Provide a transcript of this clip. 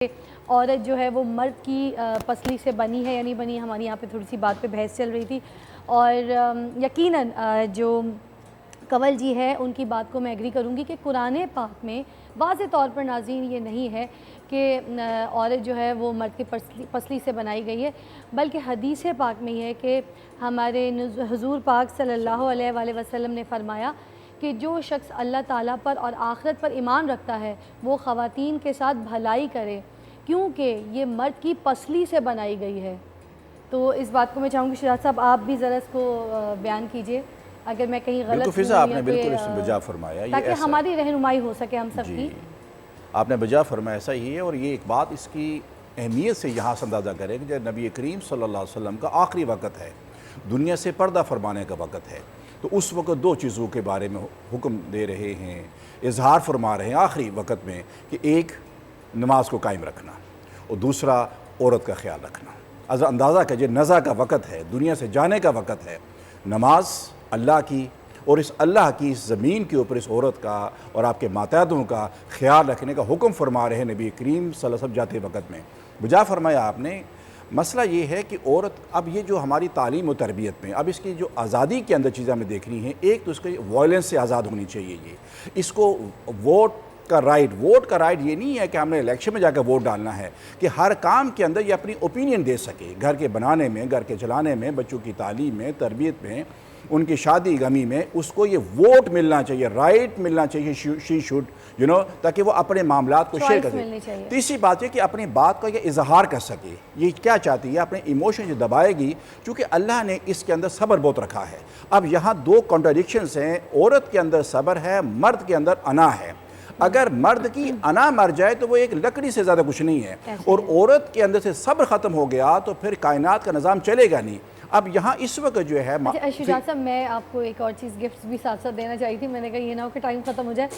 عورت جو ہے وہ مرد کی پسلی سے بنی ہے یا نہیں بنی. ہماری یہاں پہ تھوڑی سی بات پہ بحث چل رہی تھی اور یقیناً جو کنول جی ہے ان کی بات کو میں ایگری کروں گی کہ قرآن پاک میں واضح طور پر ناظرین یہ نہیں ہے کہ عورت جو ہے وہ مرد کی پسلی سے بنائی گئی ہے، بلکہ حدیث پاک میں یہ ہے کہ ہمارے حضور پاک صلی اللہ علیہ وآلہ وسلم نے فرمایا کہ جو شخص اللہ تعالیٰ پر اور آخرت پر ایمان رکھتا ہے وہ خواتین کے ساتھ بھلائی کرے کیونکہ یہ مرد کی پسلی سے بنائی گئی ہے. تو اس بات کو میں چاہوں گی شہزاد صاحب آپ بھی ذرا اس کو بیان کیجئے اگر میں کہیں غلط بالکل فضا آپ ہوں نے یا بالکل اس میں بجا فرمایا تاکہ ہماری رہنمائی ہو سکے ہم سب کی. آپ نے بجا فرمایا ایسا ہی ہے، اور یہ ایک بات اس کی اہمیت سے یہاں سے اندازہ کریں کہ جب نبی کریم صلی اللہ علیہ وسلم کا آخری وقت ہے، دنیا سے پردہ فرمانے کا وقت ہے، تو اس وقت دو چیزوں کے بارے میں حکم دے رہے ہیں، اظہار فرما رہے ہیں آخری وقت میں کہ ایک نماز کو قائم رکھنا اور دوسرا عورت کا خیال رکھنا. اندازہ کیجئے نزع کا وقت ہے، دنیا سے جانے کا وقت ہے، نماز اللہ کی اور اس اللہ کی اس زمین کے اوپر اس عورت کا اور آپ کے ماتحتوں کا خیال رکھنے کا حکم فرما رہے ہیں نبی کریم صلی اللہ علیہ وسلم جاتے وقت میں. بجا فرمایا آپ نے مسئلہ یہ ہے کہ عورت اب یہ جو ہماری تعلیم و تربیت میں اب اس کی جو آزادی کے اندر چیزیں ہمیں دیکھنی ہیں، ایک تو اس کی وائلنس سے آزاد ہونی چاہیے. اس کو ووٹ کا رائٹ یہ نہیں ہے کہ ہم نے الیکشن میں جا کے ووٹ ڈالنا ہے، کہ ہر کام کے اندر یہ اپنی اوپینین دے سکے، گھر کے بنانے میں، گھر کے چلانے میں، بچوں کی تعلیم میں، تربیت میں، ان کی شادی غمی میں اس کو یہ ووٹ ملنا چاہیے، رائٹ ملنا چاہیے، شی شوڈ تاکہ وہ اپنے معاملات کو شیئر کر سکے. تیسری بات ہے کہ اپنی بات کا یہ اظہار کر سکے. یہ کیا چاہتی ہے؟ اپنے ایموشن جو دبائے گی، چونکہ اللہ نے اس کے اندر صبر بہت رکھا ہے. اب یہاں دو کنٹراڈکشنز ہیں، عورت کے اندر صبر ہے، مرد کے اندر انا ہے. اگر مرد کی انا مر جائے تو وہ ایک لکڑی سے زیادہ کچھ نہیں ہے، اور عورت کے اندر سے صبر ختم ہو گیا تو پھر کائنات کا نظام چلے گا نہیں. اب یہاں اس وقت جو ہے شجاعت صاحب میں آپ کو ایک اور چیز گفٹ بھی ساتھ ساتھ دینا چاہی تھی. میں نے کہا یہ نہ ہو کہ ٹائم ختم ہو جائے.